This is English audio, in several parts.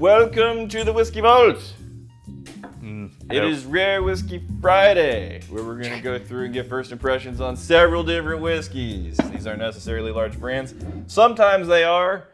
Welcome to the Whiskey Vault. It is Rare Whiskey Friday, where we're going to go through and get first impressions on several different whiskeys. These aren't necessarily large brands. Sometimes they are.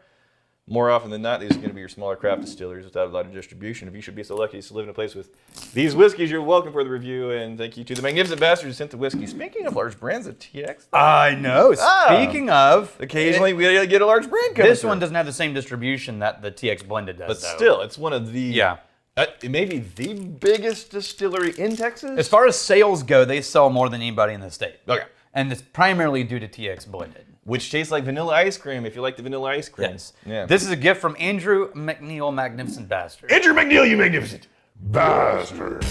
More often than not, these are going to be your smaller craft distilleries without a lot of distribution. If you should be so lucky to live in a place with these whiskeys, you're welcome for the review. And thank you to the magnificent bastard who sent the whiskey. Speaking of large brands at TX. I know. Speaking of, Occasionally we get a large brand coming this one doesn't have the same distribution that the TX Blended does. But still, it's one of the... Yeah. It may be the biggest distillery in Texas. As far as sales go, they sell more than anybody in the state. Okay. And it's primarily due to TX Blended. Which tastes like vanilla ice cream, if you like the vanilla ice cream. Yes. Yeah. This is a gift from Andrew MacNeal, magnificent bastard. Andrew MacNeal, you magnificent bastard.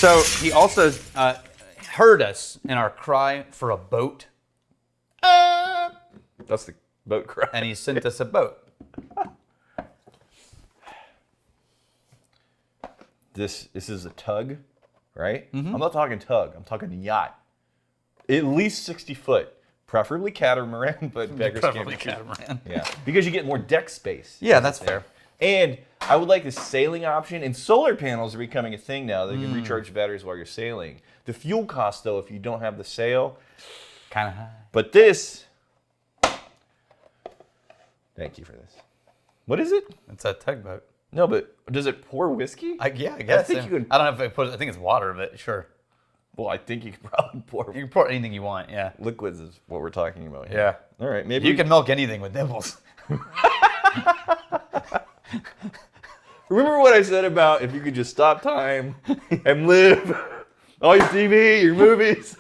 So he also heard us in our cry for a boat, That's the boat cry. and he sent us a boat. This is a tug, right? I'm not talking tug. I'm talking yacht. At least 60 foot. Preferably catamaran, but beggars can't be choosers. Catamaran. Yeah, because you get more deck space. Yeah, that's fair. And I would like the sailing option. And solar panels are becoming a thing now. They can recharge batteries while you're sailing. The fuel cost, though, if you don't have the sail, Kind of high. but this... Thank you for this. What is it? It's a tugboat. No, but does it pour whiskey? I guess. think you could- I don't know if I put it. I think it's water, but sure. Well, I think you could probably pour You can pour anything you want. Yeah. liquids is what we're talking about here. Yeah. All right, maybe You can milk anything with nibbles. remember what I said about if you could just stop time and live all your TV, your movies.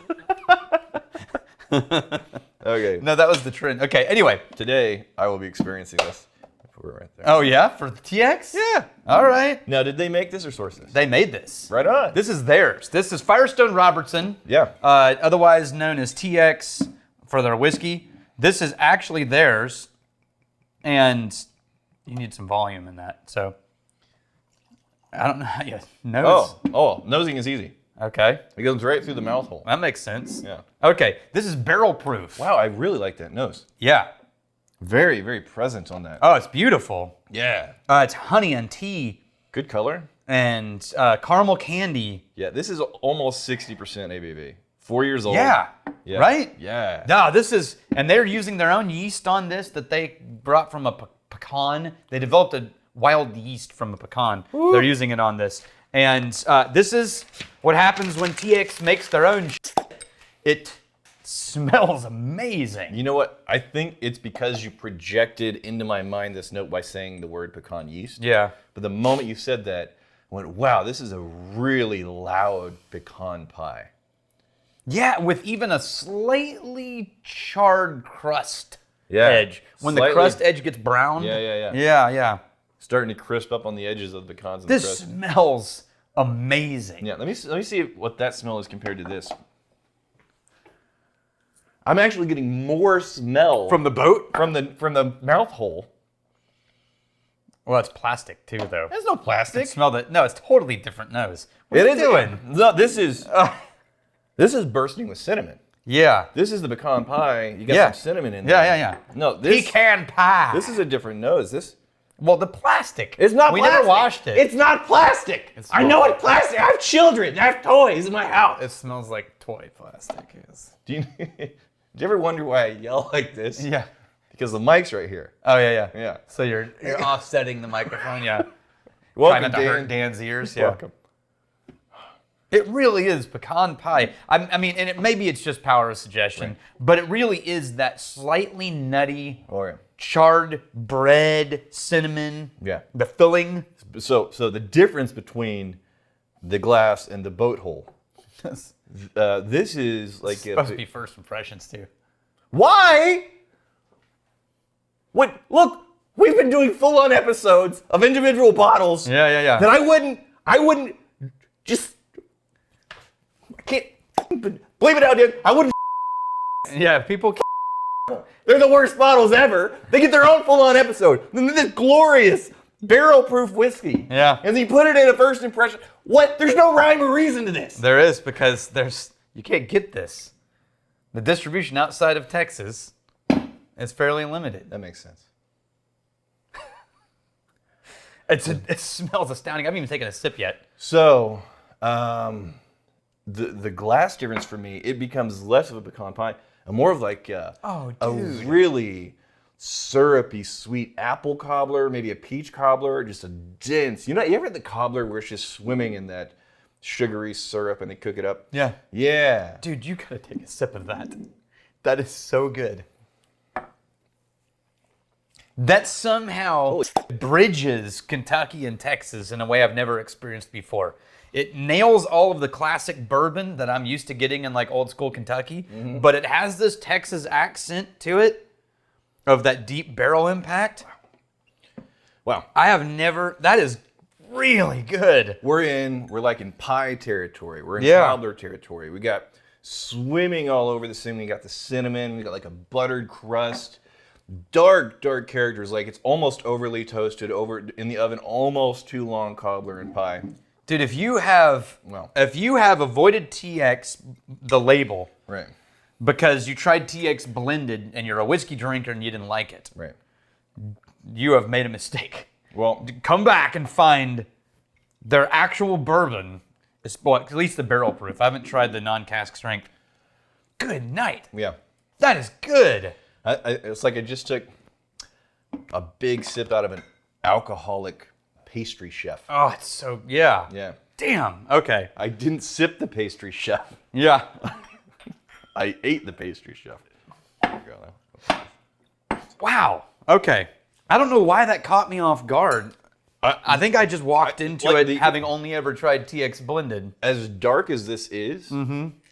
Okay. No, that was the trend. Okay, anyway. Today I will be experiencing this. We're right there. Oh, yeah? For the TX? Yeah. All right. Now, did they make this or source this? They made this. Right on. This is theirs. This is Firestone Robertson. Yeah. Otherwise known as TX for their whiskey. This is actually theirs. And you need some volume in that. So, I don't know how you nose. Nosing is easy. Okay. It goes right through the mouth hole. That makes sense. Yeah. Okay. This is barrel proof. Wow, I really like that nose. Yeah. Very, very present on that. Oh, it's beautiful. Yeah. It's honey and tea Good color. and caramel candy. Yeah, this is almost 60% ABV. 4 years old. Yeah. Right? Yeah. No, this is, and they're using their own yeast on this that they brought from a pecan. They developed a wild yeast from a pecan. Ooh. They're using it on this. And this is what happens when TX makes their own shit. It smells amazing. You know what? I think it's because you projected into my mind this note by saying the word pecan yeast. Yeah. But the moment you said that, I went, wow, this is a really loud pecan pie. Yeah, with even a slightly charred crust Yeah. edge. When the Slightly- crust edge gets brown. Yeah. Yeah. Starting to crisp up on the edges of the pecans and This the crust. smells amazing. Yeah, let me see what that smell is compared to this. I'm actually getting more smell From the boat? from the mouth hole. Well, it's plastic too, though. There's no plastic. Smell that? No, it's totally different nose. What It are you is doing? No, this is bursting with cinnamon. Yeah. This is the pecan pie. You got Yeah. some cinnamon in there. Yeah. No, this Pecan pie. this is a different nose. well, the plastic. It's not We plastic. never washed it. It's not plastic. I know it's plastic. I have children. I have toys in my house. It smells like toy plastic. Yes. Do you ever wonder why I yell like this? Yeah. Because the mic's right here. Oh yeah. Yeah. So you're offsetting the microphone. Yeah. Welcome, Trying not to hurt Dan. Dan's ears. Yeah. Welcome. It really is pecan pie. I mean, and maybe it's just power of suggestion, but it really is that slightly nutty, Oh, yeah. charred bread, cinnamon. Yeah. The filling. So the difference between the glass and the boat hole. This is like Supposed to be first impressions too. Why? What? Look, we've been doing full-on episodes of individual bottles. Yeah. That I wouldn't just. I can't believe it out, dude. I wouldn't. Yeah, people. They're the worst bottles ever. They get their own full-on episode. Then this glorious barrel-proof whiskey. Yeah. And you put it in a first impression. What? There's no rhyme or reason to this. There is, because you can't get this. The distribution outside of Texas is fairly limited. That makes sense. It smells astounding. I haven't even taken a sip yet. So, the glass difference for me, it becomes less of a pecan pie and more of like a really syrupy, sweet apple cobbler, maybe a peach cobbler, just a dense. You ever had the cobbler where it's just swimming in that sugary syrup and they cook it up? Yeah. Yeah. Dude, you gotta take a sip of that. That is so good. That somehow bridges Kentucky and Texas in a way I've never experienced before. It nails all of the classic bourbon that I'm used to getting in like old school Kentucky, but it has this Texas accent to it of that deep barrel impact. Wow. That is really good. We're like in pie territory. We're in cobbler territory. We got swimming all over the cinnamon. We got the cinnamon. We got like a buttered crust. Dark characters, like it's almost overly toasted, over in the oven, almost too long cobbler and pie. Dude, if you have avoided TX, the label, right, because you tried TX blended and you're a whiskey drinker and you didn't like it, right, you have made a mistake. Well, come back and find their actual bourbon. At least the barrel proof. I haven't tried the non-cask strength. Good night. Yeah, that is good. It's like I just took a big sip out of an alcoholic pastry chef. Oh, it's so, yeah. Yeah. Damn, okay. I didn't sip the pastry chef. Yeah. I ate the pastry chef. There you go. Wow, okay. I don't know why that caught me off guard. I think I just walked into it having only ever tried TX blended. As dark as this is,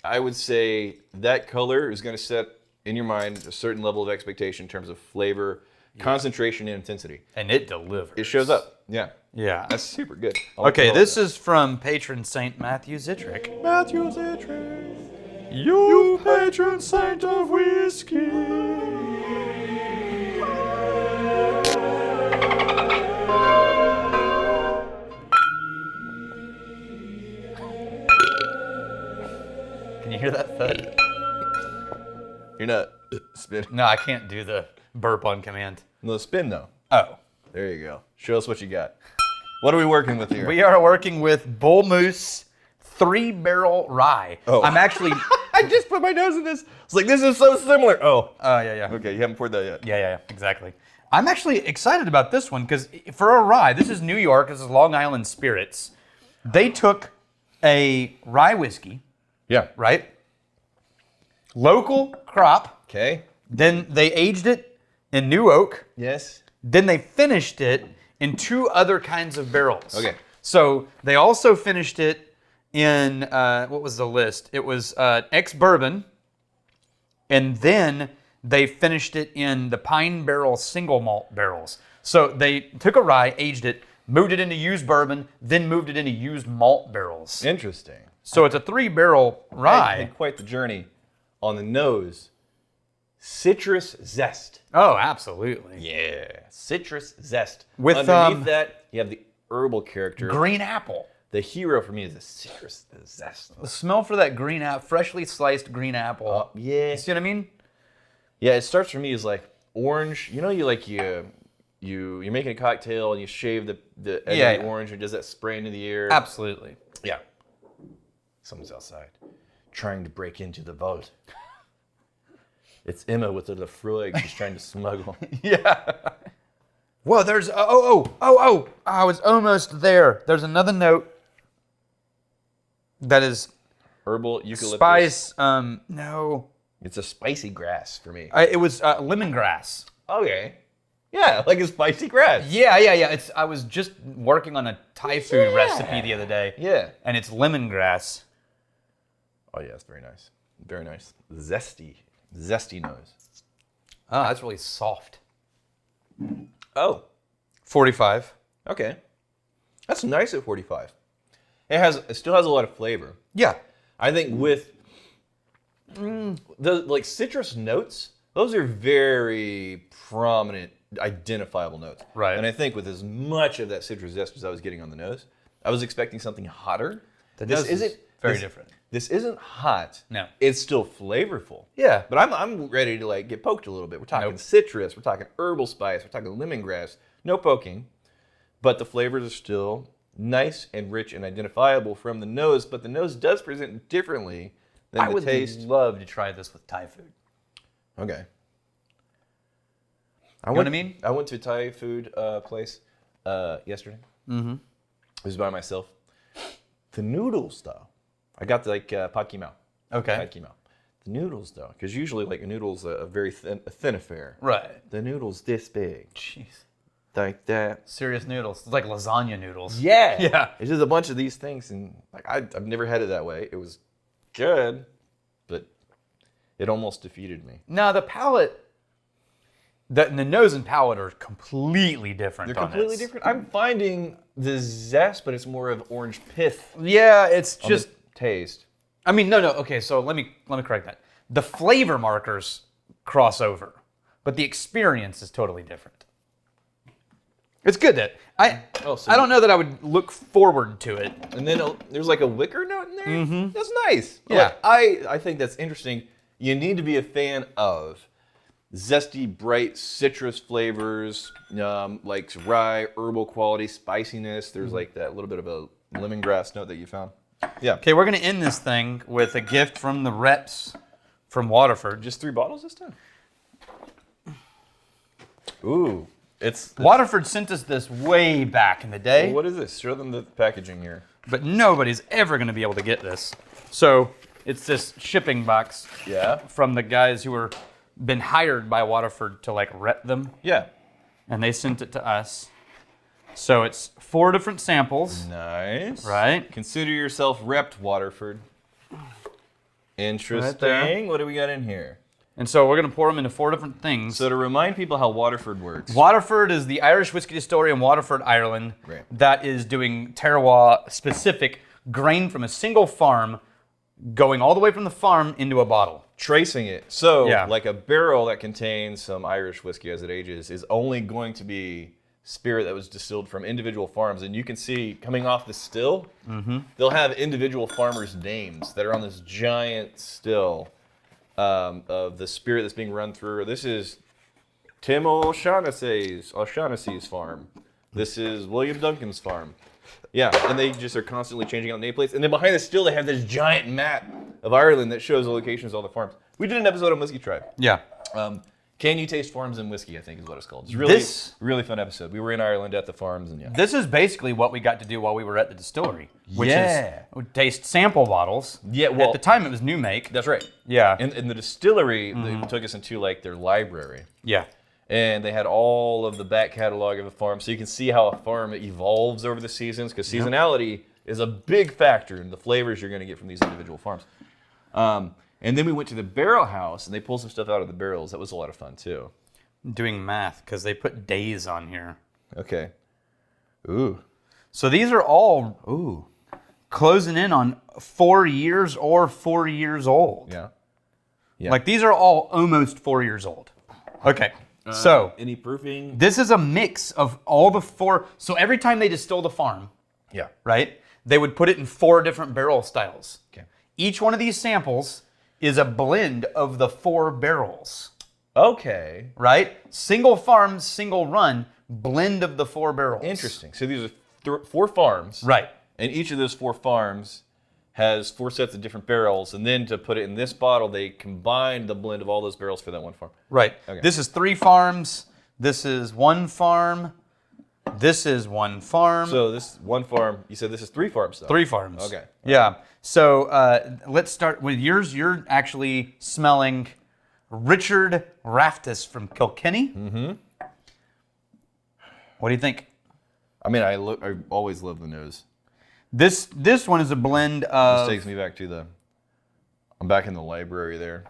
I would say that color is going to set in your mind a certain level of expectation in terms of flavor, concentration, and intensity. And it delivers. It shows up. Yeah. Yeah. That's super good. Okay, this is from Patron Saint Matthew Zitrick. Matthew Zitrick, you patron saint of whiskey. Can you hear that thud? You're not spinning. No, I can't do the burp on command. No, spin though. Oh. There you go. Show us what you got. What are we working with here? We are working with Bull Moose 3-barrel rye. Oh. I'm actually... I just put my nose in this. It's like, this is so similar. Oh. Yeah. Okay, you haven't poured that yet. Yeah, exactly. I'm actually excited about this one because for a rye, this is New York, this is Long Island Spirits. They took a rye whiskey. Yeah. Right? Local crop. Okay. Then they aged it in new oak. Yes. Then they finished it in 2 other kinds of barrels. Okay. So they also finished it in, what was the list? It was ex-bourbon. And then they finished it in the pine barrel single malt barrels. So they took a rye, aged it, moved it into used bourbon, then moved it into used malt barrels. Interesting. So it's a 3-barrel rye. I had quite the journey on the nose. Citrus zest. Oh, absolutely. Yeah, citrus zest. With underneath that, you have the herbal character. Green apple. The hero for me is the citrus zest. The smell for that green apple, freshly sliced green apple. Yeah. You see what I mean? Yeah, it starts for me as like orange. You know, you're making a cocktail and you shave the edge of the orange and does that spray into the air. Absolutely. Yeah. Someone's outside, trying to break into the vault. It's Emma with the Lafroig. She's trying to smuggle. Yeah. Well, there's I was almost there. There's another note that is Herbal eucalyptus. spice. No, It's a spicy grass for me. it was lemongrass. Okay. Yeah, like a spicy grass. Yeah. I was just working on a Thai food recipe the other day. Yeah. And it's lemongrass. Oh yeah, it's very nice. Very nice. Zesty nose. Oh, that's really soft. Oh. 45. Okay. That's nice at 45. It still has a lot of flavor. Yeah. I think with the like citrus notes, those are very prominent, identifiable notes. Right. And I think with as much of that citrus zest as I was getting on the nose, I was expecting something hotter. The nose Very different. This isn't hot. No. It's still flavorful. Yeah. But I'm ready to like get poked a little bit. We're talking citrus. We're talking herbal spice. We're talking lemongrass. No poking. But the flavors are still nice and rich and identifiable from the nose. But the nose does present differently than the taste. I would love to try this with Thai food. Okay. You know what I mean? I went to a Thai food place yesterday. Mm-hmm. I was by myself. The noodles, though. I got the, like pad kimao. Okay. Pad kimao. The noodles, though, because usually like a noodle's a very thin affair. Right. The noodle's this big. Jeez. Like that. Serious noodles. It's like lasagna noodles. Yeah. Yeah. It's just a bunch of these things, and like I've never had it that way. It was good, but it almost defeated me. No, the palate, the nose and palate are completely different. They're completely different. I'm finding the zest, but it's more of orange pith. Yeah, it's just taste. I mean, no. Okay, so let me correct that. The flavor markers cross over, but the experience is totally different. It's good that I don't know that I would look forward to it. And then there's like a wicker note in there. Mm-hmm. That's nice. Yeah, like, I think that's interesting. You need to be a fan of zesty, bright citrus flavors, like rye, herbal quality, spiciness. There's like that little bit of a lemongrass note that you found. Yeah. Okay, we're gonna end this thing with a gift from the reps from Waterford. Just 3 bottles this time. Ooh, Waterford sent us this way back in the day. Well, what is this? Show them the packaging here. But nobody's ever gonna be able to get this. So it's this shipping box. Yeah. From the guys who were been hired by Waterford to like rep them. Yeah. And they sent it to us. So it's 4 different samples. Nice. Right. Consider yourself repped, Waterford. Interesting. Right there. What do we got in here? And so we're going to pour them into 4 different things. So to remind people how Waterford works. Waterford is the Irish whiskey distillery in Waterford, Ireland. Right. That is doing terroir-specific grain from a single farm, going all the way from the farm into a bottle. Tracing it. So, Yeah. like a barrel that contains some Irish whiskey as it ages is only going to be spirit that was distilled from individual farms. And you can see coming off the still, they'll have individual farmers' names that are on this giant still of the spirit that's being run through. This is Tim O'Shaughnessy's farm. This is William Duncan's farm. Yeah, and they just are constantly changing out nameplates. And then behind the still, they have this giant map of Ireland that shows the locations of all the farms. We did an episode on Whiskey Tribe. Yeah. Can You Taste Farms and Whiskey, I think is what it's called. It's really, really fun episode. We were in Ireland at the farms. And yeah. This is basically what we got to do while we were at the distillery, which Yeah. is taste sample bottles. Yeah, well- at the time it was new make. That's right. Yeah. In the distillery, they took us into like their library. Yeah. And they had all of the back catalog of a farm. So you can see how a farm evolves over the seasons, because seasonality is a big factor in the flavors you're going to get from these individual farms. And then we went to the barrel house, and they pulled some stuff out of the barrels. That was a lot of fun, too. Doing math, because they put days on here. Okay. Ooh. So these are all closing in on 4 years or 4 years old. Yeah. Like these are all almost 4 years old. Okay. So Any proofing? this is a mix of all the 4. So every time they distill the farm, Yeah. right, they would put it in 4 different barrel styles. Okay. Each one of these samples is a blend of the 4 barrels, Okay. right? Single farm, single run, blend of the 4 barrels. Interesting. So these are 4 farms. Right. And each of those 4 farms has 4 sets of different barrels. And then to put it in this bottle, they combined the blend of all those barrels for that one farm. Right. Okay. This is 3 farms. This is 1 farm. This is 1 farm. So this one farm, you said this is 3 farms, though? 3 farms. Okay. Yeah. So let's start with yours. You're actually smelling Richard Raftus from Kilkenny. Mm-hmm. What do you think? I mean, I always love the nose. This one is a blend of... This takes me back to I'm back in the library there.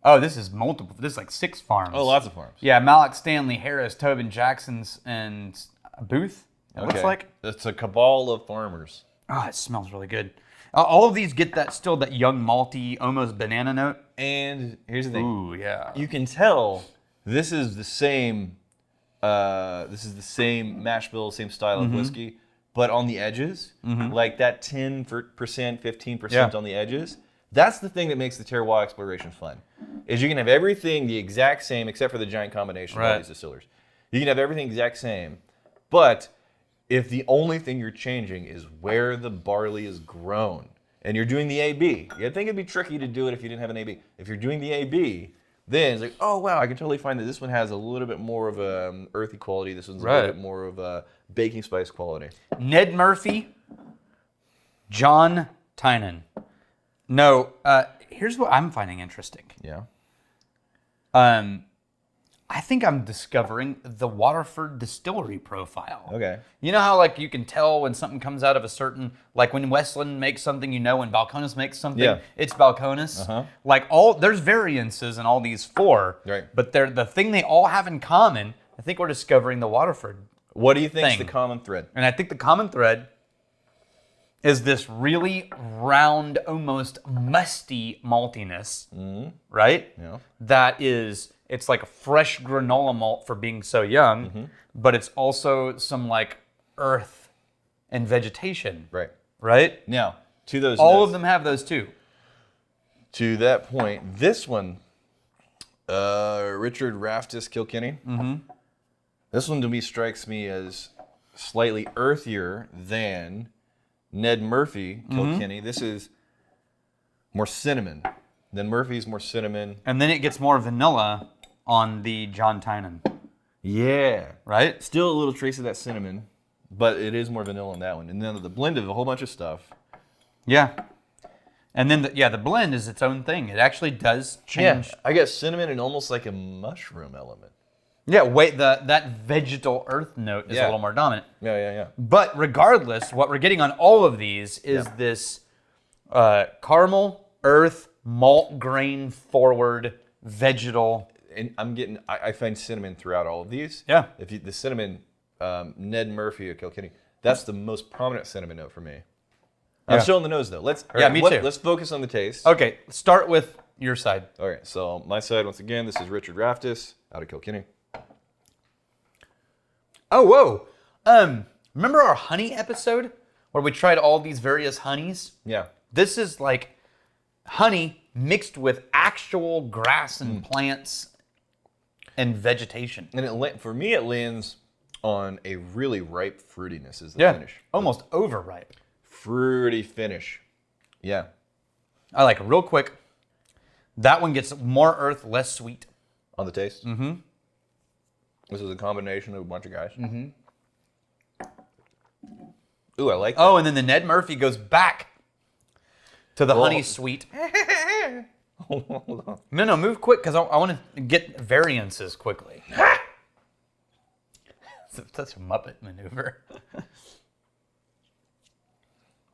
Oh, this is multiple. This is like 6 farms. Oh, lots of farms. Yeah, Malloch, Stanley, Harris, Tobin, Jackson's, and Booth. It looks like. It's a cabal of farmers. Oh, it smells really good. All of these get that young malty, almost banana note. And here's the thing. Ooh, yeah. You can tell this is the same mash bill, same style of whiskey, but on the edges, like that 10%, 15% Yeah. on the edges. That's the thing that makes the terroir exploration fun. Is you can have everything the exact same except for the giant combination of all these distillers. You can have everything exact same, but if the only thing you're changing is where the barley is grown, and you're doing the AB, I think it'd be tricky to do it if you didn't have an AB. If you're doing the AB, then it's like, oh wow, I can totally find that this one has a little bit more of a earthy quality. This one's a little bit more of a baking spice quality. Ned Murphy, John Tynan. No, here's what I'm finding interesting. Yeah. I think I'm discovering the Waterford Distillery profile. Okay. You know how like you can tell when something comes out of a certain, like when Westland makes something, you know when Balcones makes something, it's Balcones. Like there's variances in all these four, right? But they're the thing they all have in common. I think we're discovering the Waterford. What do you think is the common thread? And I think the common thread is this really round, almost musty maltiness, right? Yeah. That is, it's like a fresh granola malt for being so young, but it's also some like earth and vegetation. Right. Right? Now, to those all notes, of them have those too. To that point, this one, Richard Raftis Kilkenny, this one to me strikes me as slightly earthier than Ned Murphy Kilkenny. This is more cinnamon. Then Murphy's more cinnamon. And then it gets more vanilla on the John Tynan. Yeah. Right? Still a little trace of that cinnamon, but it is more vanilla on that one. And then the blend of a whole bunch of stuff. Yeah. And then, the blend is its own thing. It actually does change. Yeah, I get cinnamon and almost like a mushroom element. Yeah, that vegetal earth note is a little more dominant. Yeah. But regardless, what we're getting on all of these is this caramel, earth, malt grain forward, vegetal. And I find cinnamon throughout all of these. Yeah. The cinnamon, Ned Murphy of Kilkenny, that's the most prominent cinnamon note for me. I'm still on the nose though. Me too. Let's focus on the taste. Okay, start with your side. All right, so my side, once again, this is Richard Raftis out of Kilkenny. Oh, whoa. Remember our honey episode where we tried all these various honeys? Yeah. This is like honey mixed with actual grass and plants and vegetation. And for me, it lands on a really ripe fruitiness is the finish. Almost overripe. Fruity finish. Yeah. I like real quick. That one gets more earth, less sweet. On the taste? Mm-hmm. This is a combination of a bunch of guys. Mm-hmm. Ooh, I like that. Oh, and then the Ned Murphy goes back to the honey sweet. Hold on. No, move quick because I want to get variances quickly. That's a Muppet maneuver.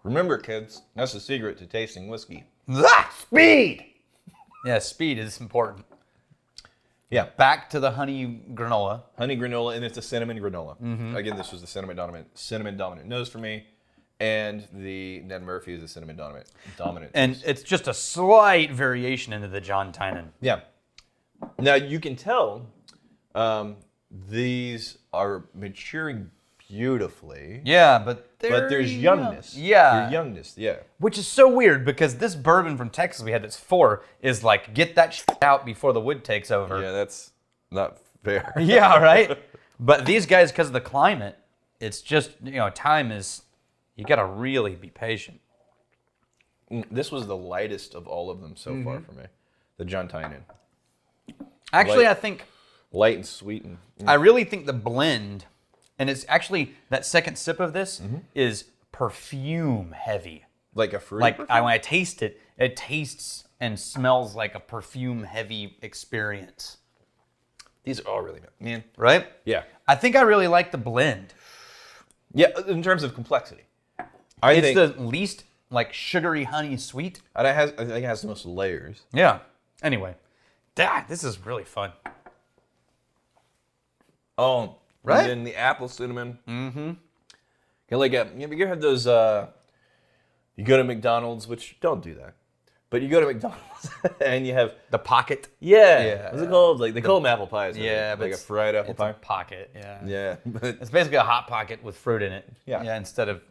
Remember, kids, that's the secret to tasting whiskey. Speed! Yeah, speed is important. Yeah. Back to the honey granola. Honey granola, and it's a cinnamon granola. Mm-hmm. Again, this was the cinnamon dominant nose for me, and the Ned Murphy is a cinnamon dominant. And nose. it's just a slight variation into the John Tynan. Yeah. Now you can tell these are maturing beautifully. Yeah, but there's youngness. Yeah. There's youngness, yeah. Which is so weird because this bourbon from Texas we had that's 4 is like, get that shit out before the wood takes over. Yeah, that's not fair. Yeah, right? But these guys, because of the climate, it's just, time is, you got to really be patient. This was the lightest of all of them so far for me. The John Tynan. Actually, I think... Light and sweet. I really think the blend... And it's actually, that second sip of this is perfume heavy. Like a fruit? Like, when I taste it, it tastes and smells like a perfume heavy experience. These are all really good. Man. Right? Yeah. I think I really like the blend. Yeah, in terms of complexity. It's the least, like, sugary honey sweet. I think it has the most layers. Yeah. Anyway. This is really fun. Oh, right? And then the apple cinnamon. Mm-hmm. You ever had those, you go to McDonald's, which don't do that, But you go to McDonald's and you have The pocket. yeah. What's it called? Like they call them apple pies. Yeah, but like a fried apple it's pie. a pocket. Yeah. Yeah, but It's basically a hot pocket with fruit in it. Yeah. Yeah. Instead of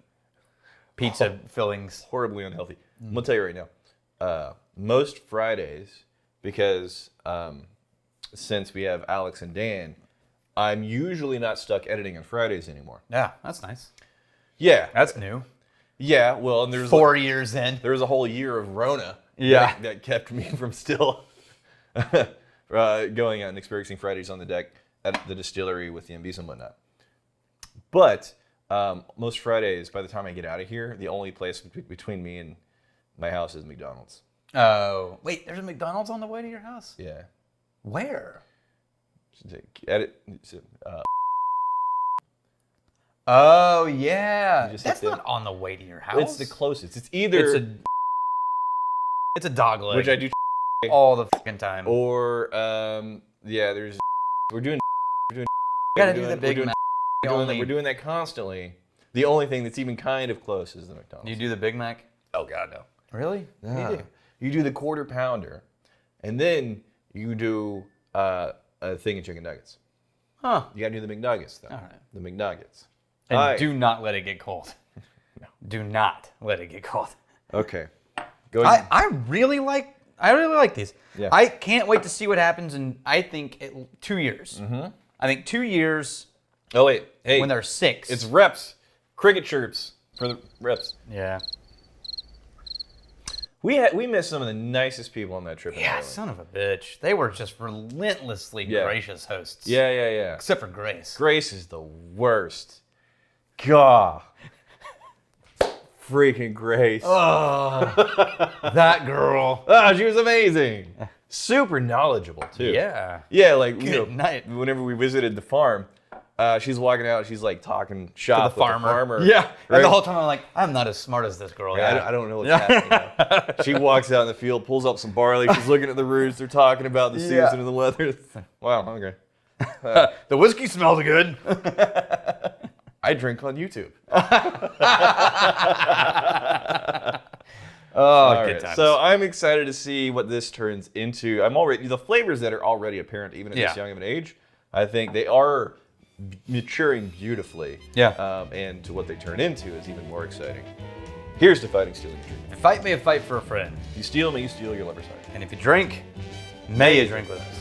pizza fillings. horribly unhealthy. I'm gonna tell you right now. Most Fridays, because since we have Alex and Dan, I'm usually not stuck editing on Fridays anymore. Yeah, that's nice. Yeah, That's new. yeah. Well, and there's 4 years in. there was a whole year of Rona. Yeah. that kept me from still going out and experiencing Fridays on the deck at the distillery with the MBs and whatnot. But most Fridays, by the time I get out of here, the only place between me and my house is McDonald's. Oh, wait, there's a McDonald's on the way to your house? Yeah. Where? Edit. Oh, yeah. You just That's hit the- not on the way to your house. It's the closest. It's either It's a dog leg. which I do, all the fucking time. or yeah. There's we're doing. You gotta do the we're Big doing- Mac. We're doing that constantly. The only thing that's even kind of close is the McDonald's. You do the Big Mac? Oh God, no. Really? What do you do? You do the quarter pounder, and then you do a thing of chicken nuggets. Huh. You gotta do the McNuggets though. All right. The McNuggets. And do not let it get cold. No. Do not let it get cold. Okay. Go ahead. I really like these. Yeah. I can't wait to see what happens in, I think, 2 years. Mm-hmm. I think 2 years Oh wait. Hey. when they're 6. It's reps. Cricket chirps for the reps. Yeah. We missed some of the nicest people on that trip. in Yeah, Ireland. son of a bitch. They were just relentlessly Yeah. gracious hosts. Yeah. Except for Grace. Grace is the worst. God. Freaking Grace. Oh, that girl. Ah, she was amazing. Super knowledgeable too. Yeah. Yeah, like Good night. whenever we visited the farm, she's walking out, she's like talking shop To the farmer. with the farmer. Yeah. Right? And the whole time I'm like, I'm not as smart as this girl. Yeah, I don't know what's happening. She walks out in the field, pulls up some barley. She's looking at the roots. They're talking about the Yeah. season and the weather. Wow, okay. The whiskey smells good. I drink on YouTube. Oh, All good right, times. so I'm excited to see what this turns into. I'm already the flavors that are already apparent, even at Yeah. this young of an age. I think they are maturing beautifully. Yeah. And to what they turn into is even more exciting. Here's to fighting, stealing, and drinking. Fight me a fight for a friend. If you steal me, you steal your lover's heart. And if you drink, may you drink with us.